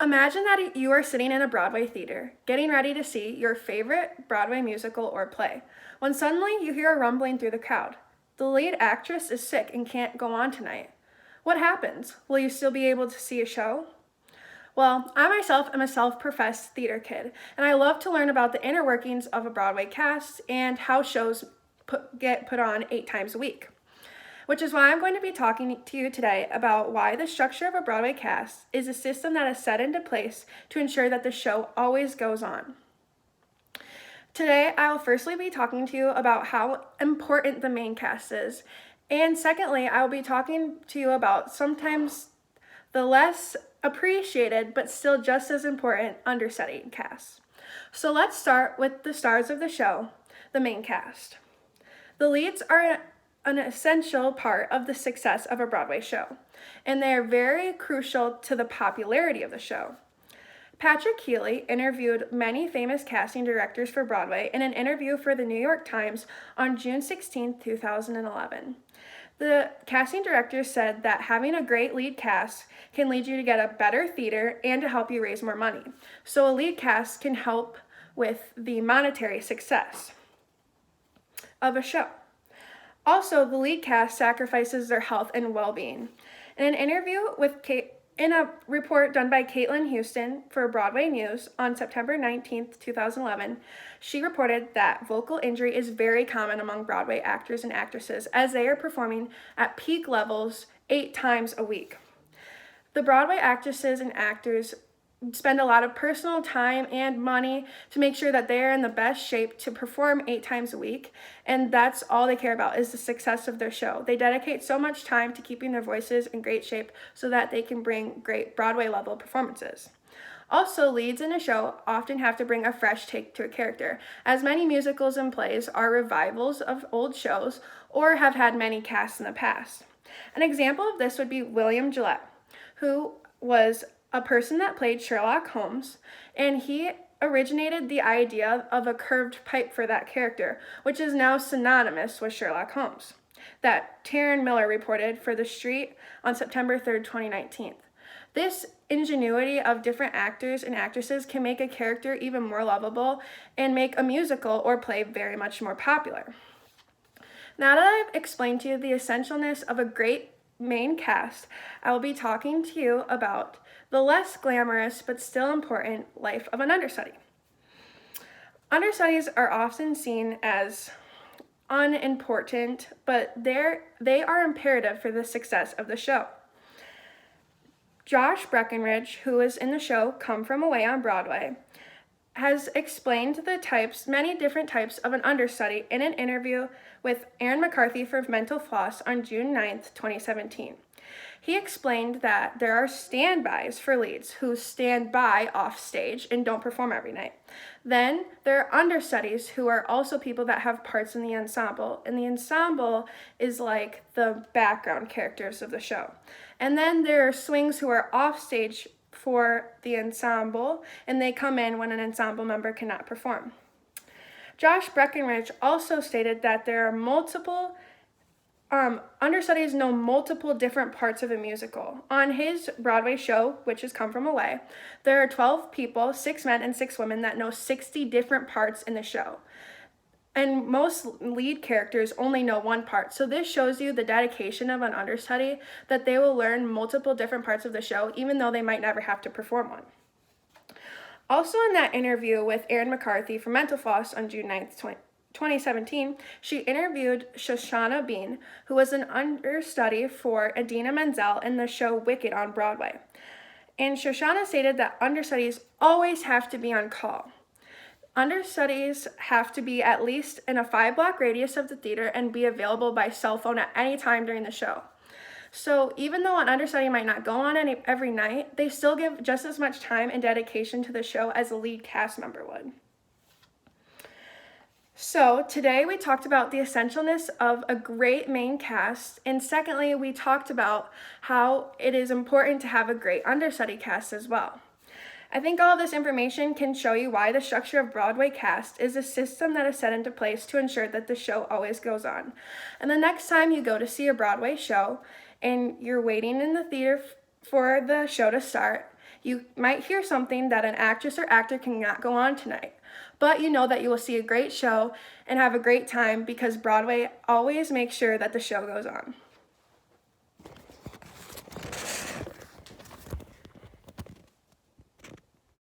Imagine that you are sitting in a Broadway theater, getting ready to see your favorite Broadway musical or play, when suddenly you hear a rumbling through the crowd. The lead actress is sick and can't go on tonight. What happens? Will you still be able to see a show? Well, I myself am a self-professed theater kid, and I love to learn about the inner workings of a Broadway cast and how shows get put on 8 times a week. Which is why I'm going to be talking to you today about why the structure of a Broadway cast is a system that is set into place to ensure that the show always goes on. Today, I will firstly be talking to you about how important the main cast is, and secondly, I will be talking to you about sometimes the less appreciated but still just as important understudy cast. So let's start with the stars of the show, the main cast. The leads are an essential part of the success of a Broadway show, and they are very crucial to the popularity of the show. Patrick Healy interviewed many famous casting directors for Broadway in an interview for the New York Times on June 16, 2011. The casting director said that having a great lead cast can lead you to get a better theater and to help you raise more money. So a lead cast can help with the monetary success of a show. Also, the lead cast sacrifices their health and well-being. In an interview in a report done by Caitlin Houston for Broadway News on September 19, 2011, she reported that vocal injury is very common among Broadway actors and actresses as they are performing at peak levels 8 times a week. The Broadway actresses and actors spend a lot of personal time and money to make sure that they're in the best shape to perform 8 times a week, and that's all they care about is the success of their show. They dedicate so much time to keeping their voices in great shape so that they can bring great Broadway level performances. Also, leads in a show often have to bring a fresh take to a character, as many musicals and plays are revivals of old shows or have had many casts in the past. An example of this would be William Gillette, who was a person that played Sherlock Holmes, and he originated the idea of a curved pipe for that character, which is now synonymous with Sherlock Holmes, that Taryn Miller reported for The Street on September 3rd, 2019. This ingenuity of different actors and actresses can make a character even more lovable and make a musical or play very much more popular. Now that I've explained to you the essentialness of a great main cast, I will be talking to you about the less glamorous but still important life of an understudy. Understudies are often seen as unimportant, but they are imperative for the success of the show. Josh Breckenridge, who is in the show Come From Away on Broadway, has explained many different types of an understudy in an interview with Aaron McCarthy for Mental Floss on June 9th, 2017. He explained that there are standbys for leads who stand by off stage and don't perform every night. Then there are understudies who are also people that have parts in the ensemble, and the ensemble is like the background characters of the show. And then there are swings who are off stage for the ensemble, and they come in when an ensemble member cannot perform. Josh Breckenridge also stated that there are multiple understudies know multiple different parts of a musical. On his Broadway show, which has Come From Away, there are 12 people, 6 men and 6 women, that know 60 different parts in the show. And most lead characters only know one part. So this shows you the dedication of an understudy, that they will learn multiple different parts of the show, even though they might never have to perform one. Also in that interview with Aaron McCarthy from Mental Floss on June 9th, 2017, she interviewed Shoshana Bean, who was an understudy for Idina Menzel in the show Wicked on Broadway. And Shoshana stated that understudies always have to be on call. Understudies have to be at least in a 5-block radius of the theater and be available by cell phone at any time during the show. So even though an understudy might not go on every night, they still give just as much time and dedication to the show as a lead cast member would. So today we talked about the essentialness of a great main cast, and secondly, we talked about how it is important to have a great understudy cast as well. I think all of this information can show you why the structure of Broadway cast is a system that is set into place to ensure that the show always goes on. And the next time you go to see a Broadway show and you're waiting in the theater for the show to start, You might hear something that an actress or actor cannot go on tonight, but you know that you will see a great show and have a great time because Broadway always makes sure that the show goes on.